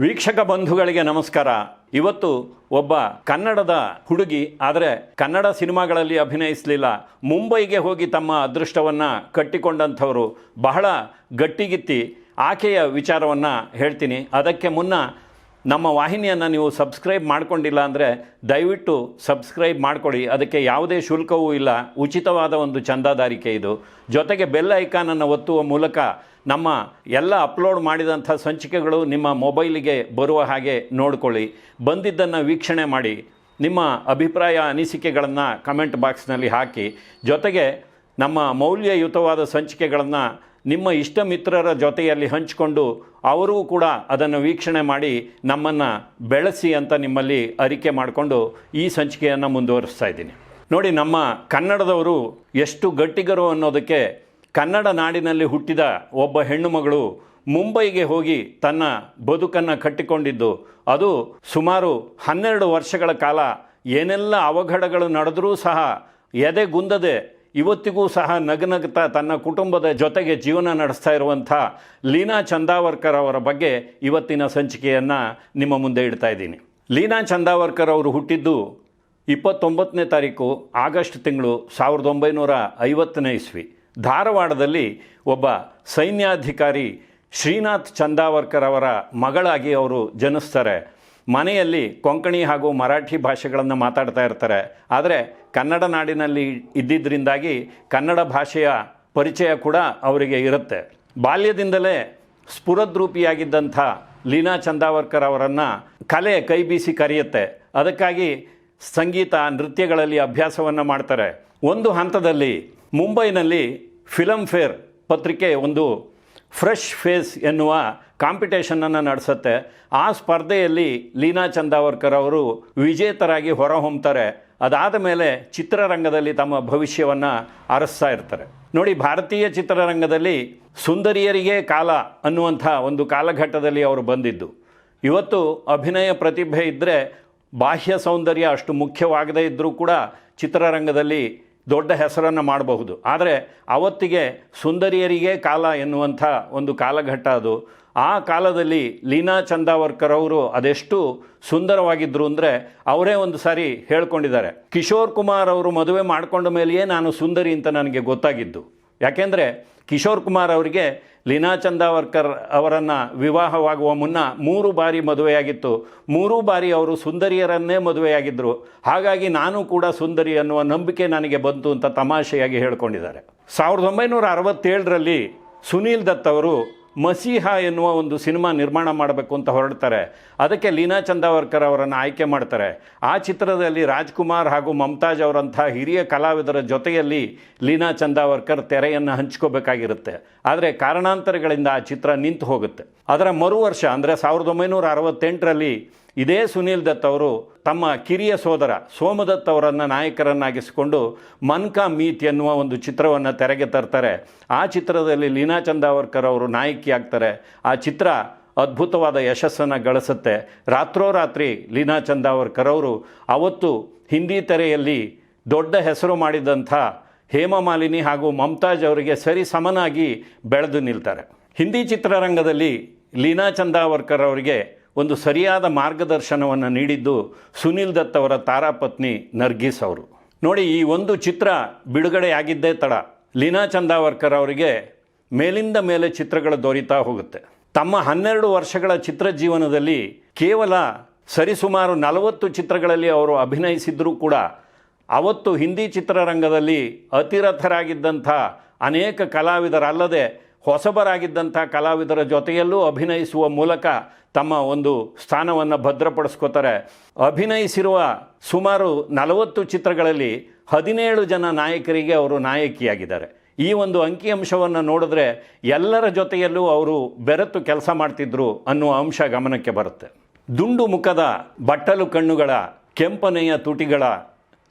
ವೀಕ್ಷಕ ಬಂಧುಗಳಿಗೆ ನಮಸ್ಕಾರ. ಇವತ್ತು ಒಬ್ಬ ಕನ್ನಡದ ಹುಡುಗಿ, ಆದರೆ ಕನ್ನಡ ಸಿನಿಮಾಗಳಲ್ಲಿ ಅಭಿನಯಿಸಲಿಲ್ಲ, ಮುಂಬೈಗೆ ಹೋಗಿ ತಮ್ಮ ಅದೃಷ್ಟವನ್ನು ಕಟ್ಟಿಕೊಂಡಂಥವರು, ಬಹಳ ಗಟ್ಟಿಗಿತ್ತಿ ಆಕೆಯ ವಿಚಾರವನ್ನು ಹೇಳ್ತೀನಿ. ಅದಕ್ಕೆ ಮುನ್ನ ನಮ್ಮ ವಾಹಿನಿಯನ್ನು ನೀವು ಸಬ್ಸ್ಕ್ರೈಬ್ ಮಾಡಿಕೊಂಡಿಲ್ಲ ಅಂದರೆ ದಯವಿಟ್ಟು ಸಬ್ಸ್ಕ್ರೈಬ್ ಮಾಡಿಕೊಡಿ. ಅದಕ್ಕೆ ಯಾವುದೇ ಶುಲ್ಕವೂ ಇಲ್ಲ, ಉಚಿತವಾದ ಒಂದು ಚಂದಾದಾರಿಕೆ ಇದು. ಜೊತೆಗೆ ಬೆಲ್ ಐಕಾನನ್ನು ಒತ್ತುವ ಮೂಲಕ ನಮ್ಮ ಎಲ್ಲ ಅಪ್ಲೋಡ್ ಮಾಡಿದಂಥ ಸಂಚಿಕೆಗಳು ನಿಮ್ಮ ಮೊಬೈಲಿಗೆ ಬರುವ ಹಾಗೆ ನೋಡಿಕೊಳ್ಳಿ. ಬಂದಿದ್ದನ್ನು ವೀಕ್ಷಣೆ ಮಾಡಿ, ನಿಮ್ಮ ಅಭಿಪ್ರಾಯ ಅನಿಸಿಕೆಗಳನ್ನು ಕಮೆಂಟ್ ಬಾಕ್ಸ್ನಲ್ಲಿ ಹಾಕಿ. ಜೊತೆಗೆ ನಮ್ಮ ಮೌಲ್ಯಯುತವಾದ ಸಂಚಿಕೆಗಳನ್ನು ನಿಮ್ಮ ಇಷ್ಟ ಮಿತ್ರರ ಜೊತೆಯಲ್ಲಿ ಹಂಚಿಕೊಂಡು ಅವರೂ ಕೂಡ ಅದನ್ನು ವೀಕ್ಷಣೆ ಮಾಡಿ ನಮ್ಮನ್ನು ಬೆಳೆಸಿ ಅಂತ ನಿಮ್ಮಲ್ಲಿ ಅರಿಕೆ ಮಾಡಿಕೊಂಡು ಈ ಸಂಚಿಕೆಯನ್ನು ಮುಂದುವರಿಸ್ತಾ ಇದ್ದೀನಿ. ನೋಡಿ, ನಮ್ಮ ಕನ್ನಡದವರು ಎಷ್ಟು ಗಟ್ಟಿಗರು ಅನ್ನೋದಕ್ಕೆ ಕನ್ನಡ ನಾಡಿನಲ್ಲಿ ಹುಟ್ಟಿದ ಒಬ್ಬ ಹೆಣ್ಣು ಮಗಳು ಮುಂಬೈಗೆ ಹೋಗಿ ತನ್ನ ಬದುಕನ್ನು ಕಟ್ಟಿಕೊಂಡಿದ್ದು, ಅದು ಸುಮಾರು 12 ವರ್ಷಗಳ ಕಾಲ ಏನೆಲ್ಲ ಅವಘಡಗಳು ನಡೆದರೂ ಸಹ ಎದೆಗುಂದದೆ ಇವತ್ತಿಗೂ ಸಹ ನಗನಗ್ತಾ ತನ್ನ ಕುಟುಂಬದ ಜೊತೆಗೆ ಜೀವನ ನಡೆಸ್ತಾ ಇರುವಂಥ ಲೀನಾ ಚಂದಾವರ್ಕರ್ ಅವರ ಬಗ್ಗೆ ಇವತ್ತಿನ ಸಂಚಿಕೆಯನ್ನು ನಿಮ್ಮ ಮುಂದೆ ಇಡ್ತಾ ಇದ್ದೀನಿ. ಲೀನಾ ಚಂದಾವರ್ಕರ್ ಅವರು ಹುಟ್ಟಿದ್ದು 29ನೇ ತಾರೀಕು ಆಗಸ್ಟ್ ತಿಂಗಳು 1950ನೇ ಇಸ್ವಿ. ಧಾರವಾಡದಲ್ಲಿ ಒಬ್ಬ ಸೈನ್ಯಾಧಿಕಾರಿ ಶ್ರೀನಾಥ್ ಚಂದಾವರ್ಕರ್ ಅವರ ಮಗಳಾಗಿ ಅವರು ಜನಿಸ್ತಾರೆ. ಮನೆಯಲ್ಲಿ ಕೊಂಕಣಿ ಹಾಗೂ ಮರಾಠಿ ಭಾಷೆಗಳನ್ನು ಮಾತಾಡ್ತಾ ಇರ್ತಾರೆ. ಆದರೆ ಕನ್ನಡ ನಾಡಿನಲ್ಲಿ ಇದ್ದಿದ್ದರಿಂದಾಗಿ ಕನ್ನಡ ಭಾಷೆಯ ಪರಿಚಯ ಕೂಡ ಅವರಿಗೆ ಇರುತ್ತೆ. ಬಾಲ್ಯದಿಂದಲೇ ಸ್ಫುರದ್ರೂಪಿಯಾಗಿದ್ದಂಥ ಲೀನಾ ಚಂದಾವರ್ಕರ್ ಅವರನ್ನು ಕಲೆ ಕೈ ಬೀಸಿ ಕರೆಯುತ್ತೆ. ಅದಕ್ಕಾಗಿ ಸಂಗೀತ, ನೃತ್ಯಗಳಲ್ಲಿ ಅಭ್ಯಾಸವನ್ನು ಮಾಡ್ತಾರೆ. ಒಂದು ಹಂತದಲ್ಲಿ ಮುಂಬೈನಲ್ಲಿ ಫಿಲಮ್ ಫೇರ್ ಪತ್ರಿಕೆ ಒಂದು ಫ್ರೆಶ್ ಫೇಸ್ ಎನ್ನುವ ಕಾಂಪಿಟೇಷನನ್ನು ನಡೆಸುತ್ತೆ. ಆ ಸ್ಪರ್ಧೆಯಲ್ಲಿ ಲೀನಾ ಚಂದಾವರ್ಕರ್ ಅವರು ವಿಜೇತರಾಗಿ ಹೊರಹೊಮ್ತಾರೆ. ಅದಾದ ಮೇಲೆ ಚಿತ್ರರಂಗದಲ್ಲಿ ತಮ್ಮ ಭವಿಷ್ಯವನ್ನು ಅರಸ್ತಾ ಇರ್ತಾರೆ. ನೋಡಿ, ಭಾರತೀಯ ಚಿತ್ರರಂಗದಲ್ಲಿ ಸುಂದರಿಯರಿಗೆ ಕಾಲ ಅನ್ನುವಂಥ ಒಂದು ಕಾಲಘಟ್ಟದಲ್ಲಿ ಅವರು ಬಂದಿದ್ದು. ಇವತ್ತು ಅಭಿನಯ ಪ್ರತಿಭೆ ಇದ್ದರೆ ಬಾಹ್ಯ ಸೌಂದರ್ಯ ಅಷ್ಟು ಮುಖ್ಯವಾಗದೇ ಇದ್ದರೂ ಕೂಡ ಚಿತ್ರರಂಗದಲ್ಲಿ ದೊಡ್ಡ ಹೆಸರನ್ನು ಮಾಡಬಹುದು. ಆದರೆ ಅವತ್ತಿಗೆ ಸುಂದರಿಯರಿಗೆ ಕಾಲ ಎನ್ನುವಂಥ ಒಂದು ಕಾಲಘಟ್ಟ ಅದು. ಆ ಕಾಲದಲ್ಲಿ ಲೀನಾ ಚಂದಾವರ್ಕರ್ ಅವರು ಅದೆಷ್ಟು ಸುಂದರವಾಗಿದ್ದರು ಅಂದರೆ ಅವರೇ ಒಂದು ಸಾರಿ ಹೇಳ್ಕೊಂಡಿದ್ದಾರೆ, ಕಿಶೋರ್ ಕುಮಾರ್ ಅವರು ಮದುವೆ ಮಾಡಿಕೊಂಡ ಮೇಲೆಯೇ ನಾನು ಸುಂದರಿ ಅಂತ ನನಗೆ ಗೊತ್ತಾಗಿದ್ದು. ಯಾಕೆಂದರೆ ಕಿಶೋರ್ ಕುಮಾರ್ ಅವರಿಗೆ ಲೀನಾ ಚಂದಾವರ್ಕರ್ ಅವರನ್ನು ವಿವಾಹವಾಗುವ ಮುನ್ನ 3 ಬಾರಿ ಮದುವೆಯಾಗಿತ್ತು. 3 ಬಾರಿ ಅವರು ಸುಂದರಿಯರನ್ನೇ ಮದುವೆಯಾಗಿದ್ದರು. ಹಾಗಾಗಿ ನಾನು ಕೂಡ ಸುಂದರಿ ಅನ್ನುವ ನಂಬಿಕೆ ನನಗೆ ಬಂತು ಅಂತ ತಮಾಷೆಯಾಗಿ ಹೇಳ್ಕೊಂಡಿದ್ದಾರೆ. 1967ರಲ್ಲಿ ಸುನೀಲ್ ದತ್ ಅವರು ಮಸೀಹಾ ಎನ್ನುವ ಒಂದು ಸಿನಿಮಾ ನಿರ್ಮಾಣ ಮಾಡಬೇಕು ಅಂತ ಹೊರಡ್ತಾರೆ. ಅದಕ್ಕೆ ಲೀನಾ ಚಂದಾವರ್ಕರ್ ಅವರನ್ನು ಆಯ್ಕೆ ಮಾಡ್ತಾರೆ. ಆ ಚಿತ್ರದಲ್ಲಿ ರಾಜ್ಕುಮಾರ್ ಹಾಗೂ ಮಮತಾಜ್ ಅವರಂಥ ಹಿರಿಯ ಕಲಾವಿದರ ಜೊತೆಯಲ್ಲಿ ಲೀನಾ ಚಂದಾವರ್ಕರ್ ತೆರೆಯನ್ನು ಹಂಚ್ಕೋಬೇಕಾಗಿರುತ್ತೆ. ಆದರೆ ಕಾರಣಾಂತರಗಳಿಂದ ಆ ಚಿತ್ರ ನಿಂತು ಹೋಗುತ್ತೆ. ಅದರ ಮರು ವರ್ಷ ಅಂದರೆ 1968ರಲ್ಲಿ ಇದೇ ಸುನೀಲ್ ದತ್ ಅವರು ತಮ್ಮ ಕಿರಿಯ ಸೋದರ ಸೋಮದತ್ ಅವರನ್ನು ನಾಯಕರನ್ನಾಗಿಸಿಕೊಂಡು ಮನ್ ಕಾ ಮೀತ್ ಎನ್ನುವ ಒಂದು ಚಿತ್ರವನ್ನು ತೆರೆಗೆ ತರ್ತಾರೆ. ಆ ಚಿತ್ರದಲ್ಲಿ ಲೀನಾ ಚಂದಾವರ್ಕರ್ ಅವರು ನಾಯಕಿಯಾಗ್ತಾರೆ. ಆ ಚಿತ್ರ ಅದ್ಭುತವಾದ ಯಶಸ್ಸನ್ನು ಗಳಿಸುತ್ತೆ. ರಾತ್ರೋರಾತ್ರಿ ಲೀನಾ ಚಂದಾವರ್ಕರ್ ಅವರು ಅವತ್ತು ಹಿಂದಿ ತೆರೆಯಲ್ಲಿ ದೊಡ್ಡ ಹೆಸರು ಮಾಡಿದಂಥ ಹೇಮಮಾಲಿನಿ ಹಾಗೂ ಮಮತಾಜ್ ಅವರಿಗೆ ಸರಿ ಸಮನಾಗಿ ಬೆಳೆದು ನಿಲ್ತಾರೆ. ಹಿಂದಿ ಚಿತ್ರರಂಗದಲ್ಲಿ ಲೀನಾ ಚಂದಾವರ್ಕರ್ ಅವರಿಗೆ ಒಂದು ಸರಿಯಾದ ಮಾರ್ಗದರ್ಶನವನ್ನು ನೀಡಿದ್ದು ಸುನೀಲ್ ದತ್ ಅವರ ತಾರಾಪತ್ನಿ ನರ್ಗೀಸ್ ಅವರು. ನೋಡಿ, ಈ ಒಂದು ಚಿತ್ರ ಬಿಡುಗಡೆಯಾಗಿದ್ದೇ ತಡ ಲೀನಾ ಚಂದಾವರ್ಕರ್ ಅವರಿಗೆ ಮೇಲಿಂದ ಮೇಲೆ ಚಿತ್ರಗಳು ದೊರೀತಾ ಹೋಗುತ್ತೆ. ತಮ್ಮ 12 ವರ್ಷಗಳ ಚಿತ್ರ ಜೀವನದಲ್ಲಿ ಕೇವಲ ಸರಿಸುಮಾರು 40 ಚಿತ್ರಗಳಲ್ಲಿ ಅವರು ಅಭಿನಯಿಸಿದ್ರೂ ಕೂಡ ಅವತ್ತು ಹಿಂದಿ ಚಿತ್ರರಂಗದಲ್ಲಿ ಅತಿರಥರಾಗಿದ್ದಂಥ ಅನೇಕ ಕಲಾವಿದರಲ್ಲದೆ ಹೊಸಬರಾಗಿದ್ದಂಥ ಕಲಾವಿದರ ಜೊತೆಯಲ್ಲೂ ಅಭಿನಯಿಸುವ ಮೂಲಕ ತಮ್ಮ ಒಂದು ಸ್ಥಾನವನ್ನು ಭದ್ರಪಡಿಸ್ಕೋತಾರೆ. ಅಭಿನಯಿಸಿರುವ ಸುಮಾರು 40 ಚಿತ್ರಗಳಲ್ಲಿ 17 ಜನ ನಾಯಕರಿಗೆ ಅವರು ನಾಯಕಿಯಾಗಿದ್ದಾರೆ. ಈ ಒಂದು ಅಂಕಿಅಂಶವನ್ನು ನೋಡಿದ್ರೆ ಎಲ್ಲರ ಜೊತೆಯಲ್ಲೂ ಅವರು ಬೆರೆತು ಕೆಲಸ ಮಾಡ್ತಿದ್ರು ಅನ್ನುವ ಅಂಶ ಗಮನಕ್ಕೆ ಬರುತ್ತೆ. ದುಂಡು ಮುಖದ ಬಟ್ಟಲು ಕಣ್ಣುಗಳ ಕೆಂಪನೆಯ ತುಟಿಗಳ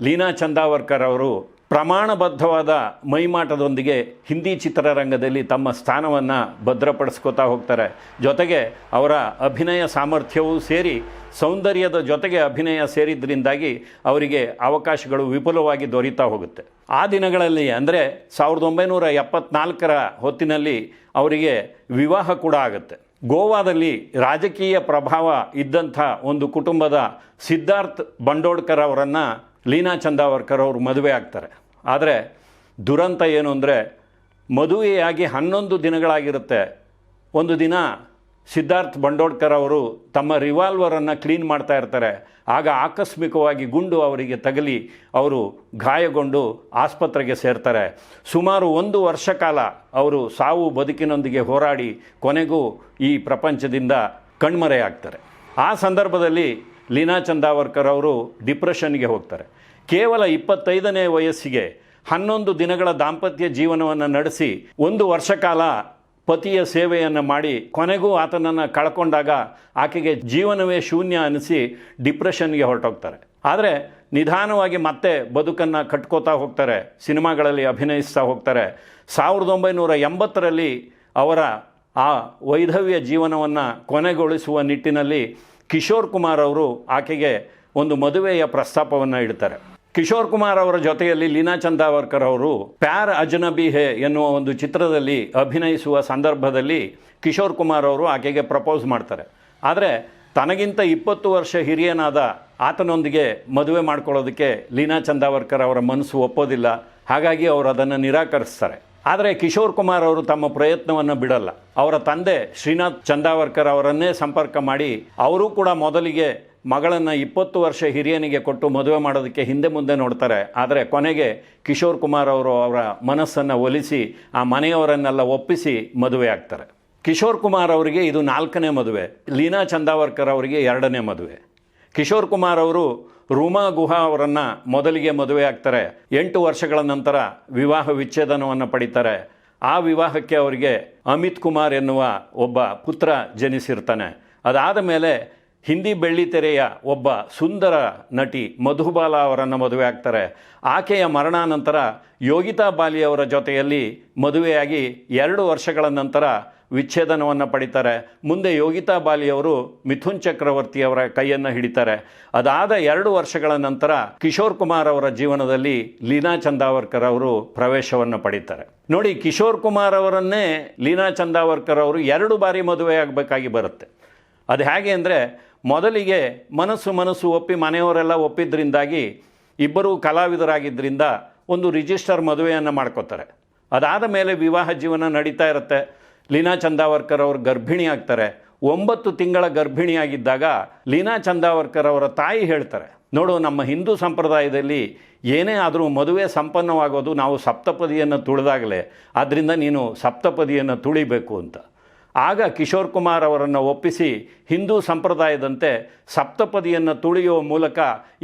ಲೀನಾ ಚಂದಾವರ್ಕರ್ ಅವರು ಪ್ರಮಾಣಬದ್ಧವಾದ ಮೈಮಾಟದೊಂದಿಗೆ ಹಿಂದಿ ಚಿತ್ರರಂಗದಲ್ಲಿ ತಮ್ಮ ಸ್ಥಾನವನ್ನು ಭದ್ರಪಡಿಸ್ಕೋತಾ ಹೋಗ್ತಾರೆ. ಜೊತೆಗೆ ಅವರ ಅಭಿನಯ ಸಾಮರ್ಥ್ಯವೂ ಸೇರಿ ಸೌಂದರ್ಯದ ಜೊತೆಗೆ ಅಭಿನಯ ಸೇರಿದ್ದರಿಂದಾಗಿ ಅವರಿಗೆ ಅವಕಾಶಗಳು ವಿಪುಲವಾಗಿ ದೊರೀತಾ ಹೋಗುತ್ತೆ. ಆ ದಿನಗಳಲ್ಲಿ ಅಂದರೆ 1974ರ ಹೊತ್ತಿನಲ್ಲಿ ಅವರಿಗೆ ವಿವಾಹ ಕೂಡ ಆಗುತ್ತೆ. ಗೋವಾದಲ್ಲಿ ರಾಜಕೀಯ ಪ್ರಭಾವ ಇದ್ದಂಥ ಒಂದು ಕುಟುಂಬದ ಸಿದ್ಧಾರ್ಥ್ ಬಂಡೋಡ್ಕರ್ ಅವರನ್ನು ಲೀನಾ ಚಂದಾವರ್ಕರ್ ಅವರು ಮದುವೆ ಆಗ್ತಾರೆ. ಆದರೆ ದುರಂತ ಏನು ಅಂದರೆ, ಮದುವೆಯಾಗಿ 11 ದಿನಗಳಾಗಿರುತ್ತೆ. ಒಂದು ದಿನ ಸಿದ್ಧಾರ್ಥ್ ಬಂಡೋಡ್ಕರ್ ಅವರು ತಮ್ಮ ರಿವಾಲ್ವರನ್ನು ಕ್ಲೀನ್ ಮಾಡ್ತಾ ಇರ್ತಾರೆ. ಆಗ ಆಕಸ್ಮಿಕವಾಗಿ ಗುಂಡು ಅವರಿಗೆ ತಗಲಿ ಅವರು ಗಾಯಗೊಂಡು ಆಸ್ಪತ್ರೆಗೆ ಸೇರ್ತಾರೆ. ಸುಮಾರು 1 ವರ್ಷ ಕಾಲ ಅವರು ಸಾವು ಬದುಕಿನೊಂದಿಗೆ ಹೋರಾಡಿ ಕೊನೆಗೂ ಈ ಪ್ರಪಂಚದಿಂದ ಕಣ್ಮರೆಯಾಗ್ತಾರೆ. ಆ ಸಂದರ್ಭದಲ್ಲಿ ಲೀನಾ ಚಂದಾವರ್ಕರ್ ಅವರು ಡಿಪ್ರೆಷನ್ಗೆ ಹೋಗ್ತಾರೆ. ಕೇವಲ 25ನೇ ವಯಸ್ಸಿಗೆ 11 ದಿನಗಳ ದಾಂಪತ್ಯ ಜೀವನವನ್ನು ನಡೆಸಿ 1 ವರ್ಷ ಕಾಲ ಪತಿಯ ಸೇವೆಯನ್ನು ಮಾಡಿ ಕೊನೆಗೂ ಆತನನ್ನು ಕಳ್ಕೊಂಡಾಗ ಆಕೆಗೆ ಜೀವನವೇ ಶೂನ್ಯ ಅನಿಸಿ ಡಿಪ್ರೆಷನ್ಗೆ ಹೊರಟೋಗ್ತಾರೆ. ಆದರೆ ನಿಧಾನವಾಗಿ ಮತ್ತೆ ಬದುಕನ್ನು ಕಟ್ಕೋತಾ ಹೋಗ್ತಾರೆ, ಸಿನಿಮಾಗಳಲ್ಲಿ ಅಭಿನಯಿಸ್ತಾ ಹೋಗ್ತಾರೆ. 1980ರಲ್ಲಿ ಅವರ ಆ ವೈಧವ್ಯ ಜೀವನವನ್ನು ಕೊನೆಗೊಳಿಸುವ ನಿಟ್ಟಿನಲ್ಲಿ ಕಿಶೋರ್ ಕುಮಾರ್ ಅವರು ಆಕೆಗೆ ಒಂದು ಮದುವೆಯ ಪ್ರಸ್ತಾಪವನ್ನು ಇಡ್ತಾರೆ. ಕಿಶೋರ್ ಕುಮಾರ್ ಅವರ ಜೊತೆಯಲ್ಲಿ ಲೀನಾ ಚಂದಾವರ್ಕರ್ ಅವರು ಪ್ಯಾರ್ ಅಜನಬಿ ಹೇ ಎನ್ನುವ ಒಂದು ಚಿತ್ರದಲ್ಲಿ ಅಭಿನಯಿಸುವ ಸಂದರ್ಭದಲ್ಲಿ ಕಿಶೋರ್ ಕುಮಾರ್ ಅವರು ಆಕೆಗೆ ಪ್ರಪೋಸ್ ಮಾಡ್ತಾರೆ. ಆದರೆ ತನಗಿಂತ 20 ವರ್ಷ ಹಿರಿಯನಾದ ಆತನೊಂದಿಗೆ ಮದುವೆ ಮಾಡ್ಕೊಳ್ಳೋದಕ್ಕೆ ಲೀನಾ ಚಂದಾವರ್ಕರ್ ಅವರ ಮನಸ್ಸು ಒಪ್ಪೋದಿಲ್ಲ. ಹಾಗಾಗಿ ಅವರು ಅದನ್ನು ನಿರಾಕರಿಸ್ತಾರೆ. ಆದರೆ ಕಿಶೋರ್ ಕುಮಾರ್ ಅವರು ತಮ್ಮ ಪ್ರಯತ್ನವನ್ನು ಬಿಡಲ್ಲ. ಅವರ ತಂದೆ ಶ್ರೀನಾಥ್ ಚಂದಾವರ್ಕರ್ ಅವರನ್ನೇ ಸಂಪರ್ಕ ಮಾಡಿ ಅವರು ಕೂಡ ಮೊದಲಿಗೆ ಮಗಳನ್ನು 20 ವರ್ಷ ಹಿರಿಯನಿಗೆ ಕೊಟ್ಟು ಮದುವೆ ಮಾಡೋದಕ್ಕೆ ಹಿಂದೆ ಮುಂದೆ ನೋಡ್ತಾರೆ. ಆದರೆ ಕೊನೆಗೆ ಕಿಶೋರ್ ಕುಮಾರ್ ಅವರು ಅವರ ಮನಸ್ಸನ್ನು ಒಲಿಸಿ ಆ ಮನೆಯವರನ್ನೆಲ್ಲ ಒಪ್ಪಿಸಿ ಮದುವೆ ಆಗ್ತಾರೆ. ಕಿಶೋರ್ ಕುಮಾರ್ ಅವರಿಗೆ ಇದು 4ನೇ ಮದುವೆ, ಲೀನಾ ಚಂದಾವರ್ಕರ್ ಅವರಿಗೆ 2ನೇ ಮದುವೆ. ಕಿಶೋರ್ ಕುಮಾರ್ ಅವರು ರೂಮಾ ಗುಹಾ ಅವರನ್ನು ಮೊದಲಿಗೆ ಮದುವೆ ಆಗ್ತಾರೆ. 8 ವರ್ಷಗಳ ನಂತರ ವಿವಾಹ ವಿಚ್ಛೇದನವನ್ನು ಪಡಿತಾರೆ. ಆ ವಿವಾಹಕ್ಕೆ ಅವರಿಗೆ ಅಮಿತ್ ಕುಮಾರ್ ಎನ್ನುವ ಒಬ್ಬ ಪುತ್ರ ಜನಿಸಿರ್ತಾನೆ. ಅದಾದ ಮೇಲೆ ಹಿಂದಿ ಬೆಳ್ಳಿತೆರೆಯ ಒಬ್ಬ ಸುಂದರ ನಟಿ ಮಧುಬಾಲಾ ಅವರನ್ನು ಮದುವೆ ಆಗ್ತಾರೆ. ಆಕೆಯ ಮರಣಾನಂತರ ಯೋಗಿತಾ ಬಾಲಿ ಅವರ ಜೊತೆಯಲ್ಲಿ ಮದುವೆಯಾಗಿ 2 ವರ್ಷಗಳ ನಂತರ ವಿಚ್ಛೇದನವನ್ನು ಪಡಿತಾರೆ. ಮುಂದೆ ಯೋಗಿತಾ ಬಾಲಿ ಅವರು ಮಿಥುನ್ ಚಕ್ರವರ್ತಿ ಅವರ ಕೈಯನ್ನು ಹಿಡಿತಾರೆ. ಅದಾದ 2 ವರ್ಷಗಳ ನಂತರ ಕಿಶೋರ್ ಕುಮಾರ್ ಅವರ ಜೀವನದಲ್ಲಿ ಲೀನಾ ಚಂದಾವರ್ಕರ್ ಅವರು ಪ್ರವೇಶವನ್ನು ಪಡಿತಾರೆ. ನೋಡಿ, ಕಿಶೋರ್ ಕುಮಾರ್ ಅವರನ್ನೇ ಲೀನಾ ಚಂದಾವರ್ಕರ್ ಅವರು 2 ಬಾರಿ ಮದುವೆ ಆಗಬೇಕಾಗಿ ಬರುತ್ತೆ. ಅದು ಹೇಗೆ ಅಂದರೆ, ಮೊದಲಿಗೆ ಮನಸ್ಸು ಒಪ್ಪಿ ಮನೆಯವರೆಲ್ಲ ಒಪ್ಪಿದ್ರಿಂದಾಗಿ ಇಬ್ಬರೂ ಕಲಾವಿದರಾಗಿದ್ದರಿಂದ ಒಂದು ರಿಜಿಸ್ಟರ್ ಮದುವೆಯನ್ನು ಮಾಡ್ಕೋತಾರೆ. ಅದಾದ ಮೇಲೆ ವಿವಾಹ ಜೀವನ ನಡೀತಾ ಇರುತ್ತೆ. ಲೀನಾ ಚಂದಾವರ್ಕರ್ ಅವರು ಗರ್ಭಿಣಿ ಆಗ್ತಾರೆ. 9 ತಿಂಗಳ ಗರ್ಭಿಣಿಯಾಗಿದ್ದಾಗ ಲೀನಾ ಚಂದಾವರ್ಕರ್ ಅವರ ತಾಯಿ ಹೇಳ್ತಾರೆ, ನೋಡು, ನಮ್ಮ ಹಿಂದೂ ಸಂಪ್ರದಾಯದಲ್ಲಿ ಏನೇ ಆದರೂ ಮದುವೆ ಸಂಪನ್ನವಾಗೋದು ನಾವು ಸಪ್ತಪದಿಯನ್ನು ತುಳಿದಾಗಲೇ, ಆದ್ದರಿಂದ ನೀನು ಸಪ್ತಪದಿಯನ್ನು ತುಳಿಬೇಕು ಅಂತ. ಆಗ ಕಿಶೋರ್ ಕುಮಾರ್ ಅವರನ್ನು ಒಪ್ಪಿಸಿ ಹಿಂದೂ ಸಂಪ್ರದಾಯದಂತೆ ಸಪ್ತಪದಿಯನ್ನು ತುಳಿಯುವ ಮೂಲಕ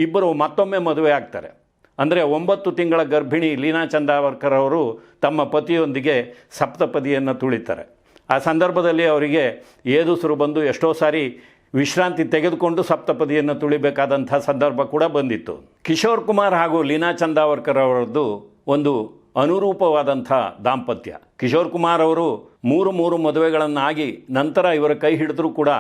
ಇಬ್ಬರು ಮತ್ತೊಮ್ಮೆ ಮದುವೆ ಆಗ್ತಾರೆ. ಅಂದರೆ 9 ತಿಂಗಳ ಗರ್ಭಿಣಿ ಲೀನಾ ಚಂದಾವರ್ಕರ್ ಅವರು ತಮ್ಮ ಪತಿಯೊಂದಿಗೆ ಸಪ್ತಪದಿಯನ್ನು ತುಳಿತಾರೆ. ಆ ಸಂದರ್ಭದಲ್ಲಿ ಅವರಿಗೆ ಏದುಸಿರು ಬಂದು ಎಷ್ಟೋ ಸಾರಿ ವಿಶ್ರಾಂತಿ ತೆಗೆದುಕೊಂಡು ಸಪ್ತಪದಿಯನ್ನು ತುಳಿಬೇಕಾದಂಥ ಸಂದರ್ಭ ಕೂಡ ಬಂದಿತ್ತು. ಕಿಶೋರ್ ಕುಮಾರ್ ಹಾಗೂ ಲೀನಾ ಚಂದಾವರ್ಕರ್ ಅವರದ್ದು ಒಂದು ಅನುರೂಪವಾದಂಥ ದಾಂಪತ್ಯ. ಕಿಶೋರ್ ಕುಮಾರ್ ಅವರು 3 ಮದುವೆಗಳನ್ನಾಗಿ ನಂತರ ಇವರ ಕೈ ಹಿಡಿದ್ರೂ ಕೂಡ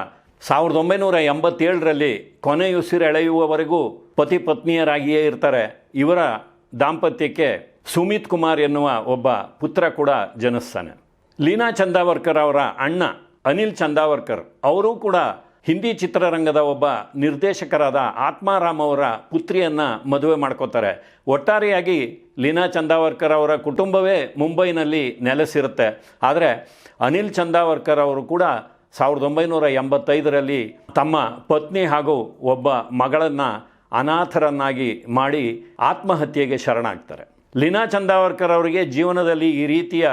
1987ರಲ್ಲಿ ಕೊನೆಯುಸಿರೆಳೆಯುವವರೆಗೂ ಪತಿ ಪತ್ನಿಯರಾಗಿಯೇ ಇರ್ತಾರೆ. ಇವರ ದಾಂಪತ್ಯಕ್ಕೆ ಸುಮಿತ್ ಕುಮಾರ್ ಎನ್ನುವ ಒಬ್ಬ ಪುತ್ರ ಕೂಡ ಜನಿಸ್ತಾನೆ. ಲೀನಾ ಚಂದಾವರ್ಕರ್ ಅವರ ಅಣ್ಣ ಅನಿಲ್ ಚಂದಾವರ್ಕರ್ ಅವರು ಕೂಡ ಹಿಂದಿ ಚಿತ್ರರಂಗದ ಒಬ್ಬ ನಿರ್ದೇಶಕರಾದ ಆತ್ಮಾರಾಮ್ ಅವರ ಪುತ್ರಿಯನ್ನು ಮದುವೆ ಮಾಡ್ಕೋತಾರೆ. ಒಟ್ಟಾರೆಯಾಗಿ ಲೀನಾ ಚಂದಾವರ್ಕರ್ ಅವರ ಕುಟುಂಬವೇ ಮುಂಬೈನಲ್ಲಿ ನೆಲೆಸಿರುತ್ತೆ. ಆದರೆ ಅನಿಲ್ ಚಂದಾವರ್ಕರ್ ಅವರು ಕೂಡ 1985ರಲ್ಲಿ ತಮ್ಮ ಪತ್ನಿ ಹಾಗೂ ಒಬ್ಬ ಮಗಳನ್ನು ಅನಾಥರನ್ನಾಗಿ ಮಾಡಿ ಆತ್ಮಹತ್ಯೆಗೆ ಶರಣಾಗ್ತಾರೆ. ಲೀನಾ ಚಂದಾವರ್ಕರ್ ಅವರಿಗೆ ಜೀವನದಲ್ಲಿ ಈ ರೀತಿಯ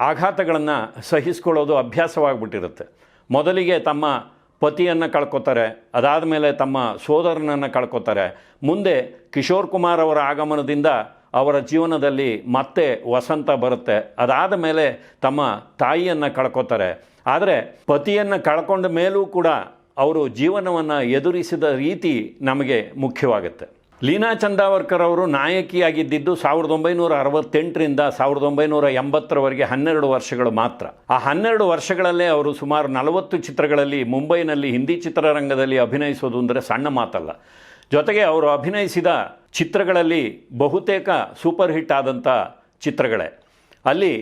ಆಘಾತಗಳನ್ನು ಸಹಿಸಿಕೊಳ್ಳೋದು ಅಭ್ಯಾಸವಾಗಿಬಿಟ್ಟಿರುತ್ತೆ. ಮೊದಲಿಗೆ ತಮ್ಮ ಪತಿಯನ್ನು ಕಳ್ಕೊತಾರೆ, ಅದಾದ ಮೇಲೆ ತಮ್ಮ ಸೋದರನನ್ನು ಕಳ್ಕೊತಾರೆ. ಮುಂದೆ ಕಿಶೋರ್ ಕುಮಾರ್ ಅವರ ಆಗಮನದಿಂದ ಅವರ ಜೀವನದಲ್ಲಿ ಮತ್ತೆ ವಸಂತ ಬರುತ್ತೆ. ಅದಾದ ಮೇಲೆ ತಮ್ಮ ತಾಯಿಯನ್ನು ಕಳ್ಕೊತಾರೆ. ಆದರೆ ಪತಿಯನ್ನು ಕಳ್ಕೊಂಡ ಮೇಲೂ ಕೂಡ ಅವರು ಜೀವನವನ್ನು ಎದುರಿಸಿದ ರೀತಿ ನಮಗೆ ಮುಖ್ಯವಾಗುತ್ತೆ. ಲೀನಾ ಚಂದಾವರ್ಕರ್ ಅವರು ನಾಯಕಿಯಾಗಿದ್ದಿದ್ದು 1968ರಿಂದ 1980ರವರೆಗೆ 12 ವರ್ಷಗಳು ಮಾತ್ರ. ಆ 12 ವರ್ಷಗಳಲ್ಲೇ ಅವರು ಸುಮಾರು 40 ಚಿತ್ರಗಳಲ್ಲಿ ಮುಂಬೈನಲ್ಲಿ ಹಿಂದಿ ಚಿತ್ರರಂಗದಲ್ಲಿ ಅಭಿನಯಿಸೋದು ಅಂದರೆ ಸಣ್ಣ ಮಾತಲ್ಲ. ಜೊತೆಗೆ ಅವರು ಅಭಿನಯಿಸಿದ ಚಿತ್ರಗಳಲ್ಲಿ ಬಹುತೇಕ ಸೂಪರ್ ಹಿಟ್ ಆದಂಥ ಚಿತ್ರಗಳೇ. ಅಲ್ಲಿ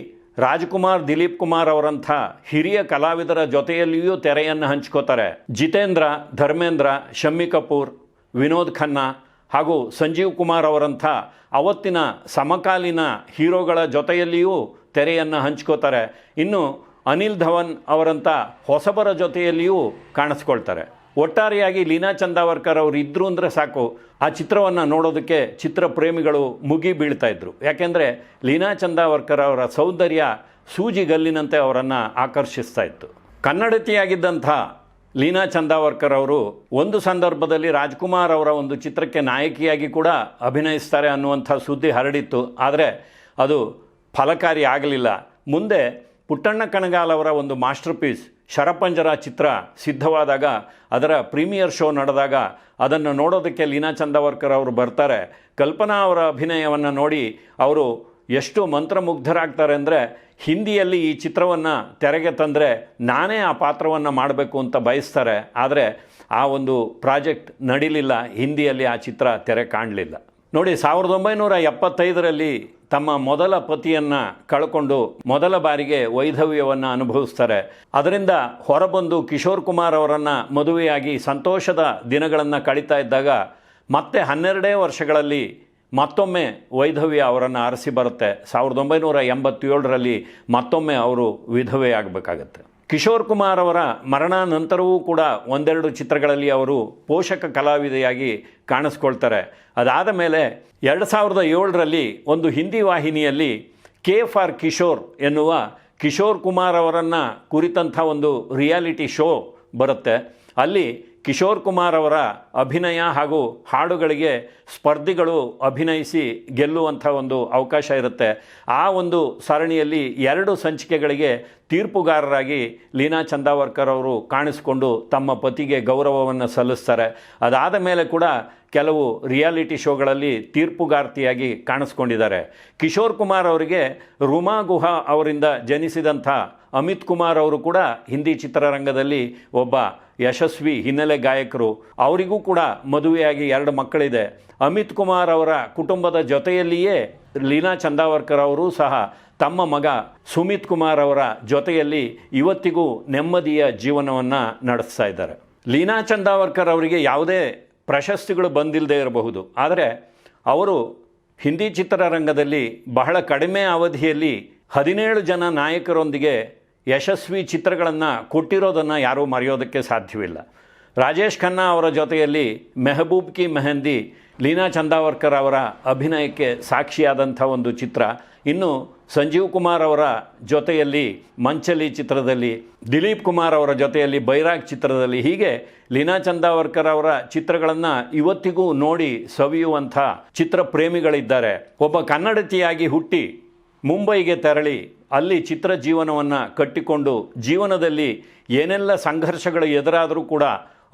ರಾಜ್ಕುಮಾರ್, ದಿಲೀಪ್ ಕುಮಾರ್ ಅವರಂಥ ಹಿರಿಯ ಕಲಾವಿದರ ಜೊತೆಯಲ್ಲಿಯೂ ತೆರೆಯನ್ನು ಹಂಚ್ಕೋತಾರೆ. ಜಿತೇಂದ್ರ, ಧರ್ಮೇಂದ್ರ, ಶಮ್ಮಿ ಕಪೂರ್, ವಿನೋದ್ ಖನ್ನಾ ಹಾಗೂ ಸಂಜೀವ್ ಕುಮಾರ್ ಅವರಂಥ ಅವತ್ತಿನ ಸಮಕಾಲೀನ ಹೀರೋಗಳ ಜೊತೆಯಲ್ಲಿಯೂ ತೆರೆಯನ್ನು ಹಂಚ್ಕೋತಾರೆ. ಇನ್ನು ಅನಿಲ್ ಧವನ್ ಅವರಂಥ ಹೊಸಬರ ಜೊತೆಯಲ್ಲಿಯೂ ಕಾಣಿಸ್ಕೊಳ್ತಾರೆ. ಒಟ್ಟಾರೆಯಾಗಿ ಲೀನಾ ಚಂದಾವರ್ಕರ್ ಅವರು ಇದ್ದರು ಅಂದರೆ ಸಾಕು, ಆ ಚಿತ್ರವನ್ನು ನೋಡೋದಕ್ಕೆ ಚಿತ್ರಪ್ರೇಮಿಗಳು ಮುಗಿ ಬೀಳ್ತಾ ಇದ್ರು. ಯಾಕೆಂದರೆ ಲೀನಾ ಚಂದಾವರ್ಕರ್ ಅವರ ಸೌಂದರ್ಯ ಸೂಜಿಗಲ್ಲಿನಂತೆ ಅವರನ್ನು ಆಕರ್ಷಿಸ್ತಾ ಇತ್ತು. ಕನ್ನಡತಿಯಾಗಿದ್ದಂಥ ಲೀನಾ ಚಂದಾವರ್ಕರ್ ಅವರು ಒಂದು ಸಂದರ್ಭದಲ್ಲಿ ರಾಜ್ಕುಮಾರ್ ಅವರ ಒಂದು ಚಿತ್ರಕ್ಕೆ ನಾಯಕಿಯಾಗಿ ಕೂಡ ಅಭಿನಯಿಸ್ತಾರೆ ಅನ್ನುವಂಥ ಸುದ್ದಿ ಹರಡಿತ್ತು. ಆದರೆ ಅದು ಫಲಕಾರಿ ಆಗಲಿಲ್ಲ. ಮುಂದೆ ಪುಟ್ಟಣ್ಣ ಕಣಗಾಲ್ ಅವರ ಒಂದು ಮಾಸ್ಟರ್ ಪೀಸ್ ಶರಪಂಜರ ಚಿತ್ರ ಸಿದ್ಧವಾದಾಗ, ಅದರ ಪ್ರೀಮಿಯರ್ ಶೋ ನಡೆದಾಗ ಅದನ್ನು ನೋಡೋದಕ್ಕೆ ಲೀನಾ ಚಂದಾವರ್ಕರ್ ಅವರು ಬರ್ತಾರೆ. ಕಲ್ಪನಾ ಅವರ ಅಭಿನಯವನ್ನು ನೋಡಿ ಅವರು ಎಷ್ಟು ಮಂತ್ರಮುಗ್ಧರಾಗ್ತಾರೆ ಅಂದರೆ, ಹಿಂದಿಯಲ್ಲಿ ಈ ಚಿತ್ರವನ್ನು ತೆರೆಗೆ ತಂದರೆ ನಾನೇ ಆ ಪಾತ್ರವನ್ನು ಮಾಡಬೇಕು ಅಂತ ಬಯಸ್ತಾರೆ. ಆದರೆ ಆ ಒಂದು ಪ್ರಾಜೆಕ್ಟ್ ನಡೀಲಿಲ್ಲ, ಹಿಂದಿಯಲ್ಲಿ ಆ ಚಿತ್ರ ತೆರೆ ಕಾಣಲಿಲ್ಲ. ನೋಡಿ, 1975ರಲ್ಲಿ ತಮ್ಮ ಮೊದಲ ಪತಿಯನ್ನು ಕಳ್ಕೊಂಡು ಮೊದಲ ಬಾರಿಗೆ ವೈಧವ್ಯವನ್ನು ಅನುಭವಿಸ್ತಾರೆ. ಅದರಿಂದ ಹೊರಬಂದು ಕಿಶೋರ್ ಕುಮಾರ್ ಅವರನ್ನು ಮದುವೆಯಾಗಿ ಸಂತೋಷದ ದಿನಗಳನ್ನು ಕಳೀತಾ ಇದ್ದಾಗ ಮತ್ತೆ 12 ವರ್ಷಗಳಲ್ಲಿ ಮತ್ತೊಮ್ಮೆ ವೈಧವ್ಯ ಅವರನ್ನು ಅರಸಿ ಬರುತ್ತೆ. 1987ರಲ್ಲಿ ಮತ್ತೊಮ್ಮೆ ಅವರು ವಿಧವೆಯಾಗಬೇಕಾಗತ್ತೆ. ಕಿಶೋರ್ ಕುಮಾರ್ ಅವರ ಮರಣ ನಂತರವೂ ಕೂಡ ಒಂದೆರಡು ಚಿತ್ರಗಳಲ್ಲಿ ಅವರು ಪೋಷಕ ಕಲಾವಿದೆಯಾಗಿ ಕಾಣಿಸ್ಕೊಳ್ತಾರೆ. ಅದಾದ ಮೇಲೆ 2007ರಲ್ಲಿ ಒಂದು ಹಿಂದಿ ವಾಹಿನಿಯಲ್ಲಿ ಕೆ ಫಾರ್ ಕಿಶೋರ್ ಎನ್ನುವ ಕಿಶೋರ್ ಕುಮಾರ್ ಅವರನ್ನು ಕುರಿತಂಥ ಒಂದು ರಿಯಾಲಿಟಿ ಶೋ ಬರುತ್ತೆ. ಅಲ್ಲಿ ಕಿಶೋರ್ ಕುಮಾರ್ ಅವರ ಅಭಿನಯ ಹಾಗೂ ಹಾಡುಗಳಿಗೆ ಸ್ಪರ್ಧಿಗಳು ಅಭಿನಯಿಸಿ ಗೆಲ್ಲುವಂಥ ಒಂದು ಅವಕಾಶ ಇರುತ್ತೆ. ಆ ಒಂದು ಸರಣಿಯಲ್ಲಿ 2 ಸಂಚಿಕೆಗಳಿಗೆ ತೀರ್ಪುಗಾರರಾಗಿ ಲೀನಾ ಚಂದಾವರ್ಕರ್ ಅವರು ಕಾಣಿಸಿಕೊಂಡು ತಮ್ಮ ಪತಿಗೆ ಗೌರವವನ್ನು ಸಲ್ಲಿಸ್ತಾರೆ. ಅದಾದ ಮೇಲೆ ಕೂಡ ಕೆಲವು ರಿಯಾಲಿಟಿ ಶೋಗಳಲ್ಲಿ ತೀರ್ಪುಗಾರ್ತಿಯಾಗಿ ಕಾಣಿಸ್ಕೊಂಡಿದ್ದಾರೆ. ಕಿಶೋರ್ ಕುಮಾರ್ ಅವರಿಗೆ ರುಮಾ ಗುಹಾ ಅವರಿಂದ ಜನಿಸಿದಂಥ ಅಮಿತ್ ಕುಮಾರ್ ಅವರು ಕೂಡ ಹಿಂದಿ ಚಿತ್ರರಂಗದಲ್ಲಿ ಒಬ್ಬ ಯಶಸ್ವಿ ಹಿನ್ನೆಲೆ ಗಾಯಕರು. ಅವರಿಗೂ ಕೂಡ ಮದುವೆಯಾಗಿ 2 ಮಕ್ಕಳಿದೆ. ಅಮಿತ್ ಕುಮಾರ್ ಅವರ ಕುಟುಂಬದ ಜೊತೆಯಲ್ಲಿಯೇ ಲೀನಾ ಚಂದಾವರ್ಕರ್ ಅವರು ಸಹ ತಮ್ಮ ಮಗ ಸುಮಿತ್ ಕುಮಾರ್ ಅವರ ಜೊತೆಯಲ್ಲಿ ಇವತ್ತಿಗೂ ನೆಮ್ಮದಿಯ ಜೀವನವನ್ನು ನಡೆಸ್ತಾ ಇದ್ದಾರೆ. ಲೀನಾ ಚಂದಾವರ್ಕರ್ ಅವರಿಗೆ ಯಾವುದೇ ಪ್ರಶಸ್ತಿಗಳು ಬಂದಿಲ್ಲದೆ ಇರಬಹುದು, ಆದರೆ ಅವರು ಹಿಂದಿ ಚಿತ್ರರಂಗದಲ್ಲಿ ಬಹಳ ಕಡಿಮೆ ಅವಧಿಯಲ್ಲಿ 17 ಜನ ನಾಯಕರೊಂದಿಗೆ ಯಶಸ್ವಿ ಚಿತ್ರಗಳನ್ನು ಕೊಟ್ಟಿರೋದನ್ನು ಯಾರೂ ಮರೆಯೋದಕ್ಕೆ ಸಾಧ್ಯವಿಲ್ಲ. ರಾಜೇಶ್ ಖನ್ನಾ ಅವರ ಜೊತೆಯಲ್ಲಿ ಮೆಹಬೂಬ್ ಕಿ ಮೆಹಂದಿ ಲೀನಾ ಚಂದಾವರ್ಕರ್ ಅವರ ಅಭಿನಯಕ್ಕೆ ಸಾಕ್ಷಿಯಾದಂಥ ಒಂದು ಚಿತ್ರ. ಇನ್ನು ಸಂಜೀವ್ ಕುಮಾರ್ ಅವರ ಜೊತೆಯಲ್ಲಿ ಮಂಚಲಿ ಚಿತ್ರದಲ್ಲಿ, ದಿಲೀಪ್ ಕುಮಾರ್ ಅವರ ಜೊತೆಯಲ್ಲಿ ಬೈರಾಗ್ ಚಿತ್ರದಲ್ಲಿ, ಹೀಗೆ ಲೀನಾ ಚಂದಾವರ್ಕರ್ ಅವರ ಚಿತ್ರಗಳನ್ನು ಇವತ್ತಿಗೂ ನೋಡಿ ಸವಿಯುವಂಥ ಚಿತ್ರಪ್ರೇಮಿಗಳಿದ್ದಾರೆ. ಒಬ್ಬ ಕನ್ನಡತಿಯಾಗಿ ಹುಟ್ಟಿ ಮುಂಬೈಗೆ ತೆರಳಿ ಅಲ್ಲಿ ಚಿತ್ರ ಜೀವನವನ್ನು ಕಟ್ಟಿಕೊಂಡು ಜೀವನದಲ್ಲಿ ಏನೆಲ್ಲ ಸಂಘರ್ಷಗಳು ಎದುರಾದರೂ ಕೂಡ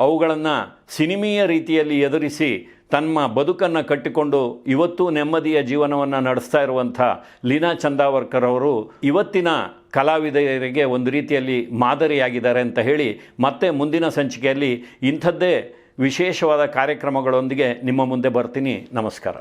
ಅವುಗಳನ್ನು ಸಿನಿಮೀಯ ರೀತಿಯಲ್ಲಿ ಎದುರಿಸಿ ತಮ್ಮ ಬದುಕನ್ನು ಕಟ್ಟಿಕೊಂಡು ಇವತ್ತು ನೆಮ್ಮದಿಯ ಜೀವನವನ್ನು ನಡೆಸ್ತಾ ಇರುವಂಥ ಲೀನಾ ಚಂದಾವರ್ಕರ್ ಅವರು ಇವತ್ತಿನ ಕಲಾವಿದರಿಗೆ ಒಂದು ರೀತಿಯಲ್ಲಿ ಮಾದರಿಯಾಗಿದ್ದಾರೆ ಅಂತ ಹೇಳಿ ಮತ್ತೆ ಮುಂದಿನ ಸಂಚಿಕೆಯಲ್ಲಿ ಇಂಥದ್ದೇ ವಿಶೇಷವಾದ ಕಾರ್ಯಕ್ರಮಗಳೊಂದಿಗೆ ನಿಮ್ಮ ಮುಂದೆ ಬರ್ತೀನಿ. ನಮಸ್ಕಾರ.